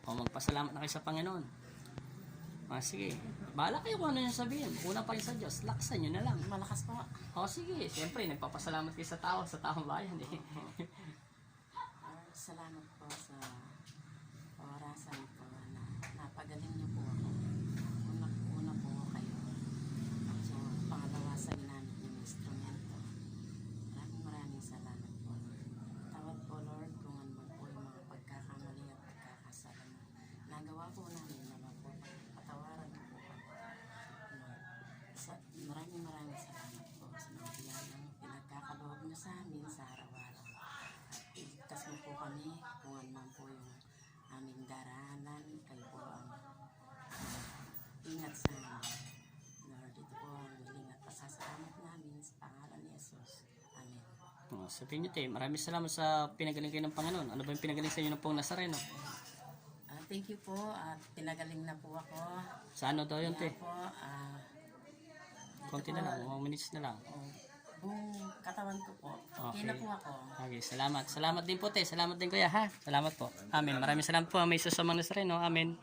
O magpasalamat na kayo sa Panginoon. Sige. Bahala kayo kung ano yung sabihin. Una pa rin sa Diyos. Lakasan nyo na lang. Malakas po. Sige. Siyempre, nagpapasalamat kayo sa taong bayan eh. Salamat po sa orasan po na napagaling niyo po ako. Una po kayo. So, pangalawa sa ginamit yung instrumento. Maraming salamat po. Tawad po, Lord, kung ano man po yung mga pagkakamali at pagkakasala na nagawa po namin na po. Patawaran po po kami. Maraming salamat po sa mga biyayang pinagkakaloob niyo sa amin sa araw-araw. Iligtas mo po kami kung ano man po yung aming daraanan. Kayo po ang ingat sa amin. Lord, ito po ang hiling at pasasalamat namin sa pangalan ni Jesus. Amen. Sabihin nyo, te, maraming salamat sa pinagaling kayo ng Panginoon. Ano ba yung pinagaling sa inyo ng Pong Nazareno? Thank you po at pinagaling na po ako. Sa ano daw yun, te? Kaya po, Konti na lang, 1 minutes na lang. buong katawan ko po. Okay na po ako. Okay, salamat. Salamat din po, te. Salamat din, kuya, ha? Salamat po. Amen. Maraming salamat po. May Isus sa mga Nazareno. Amen.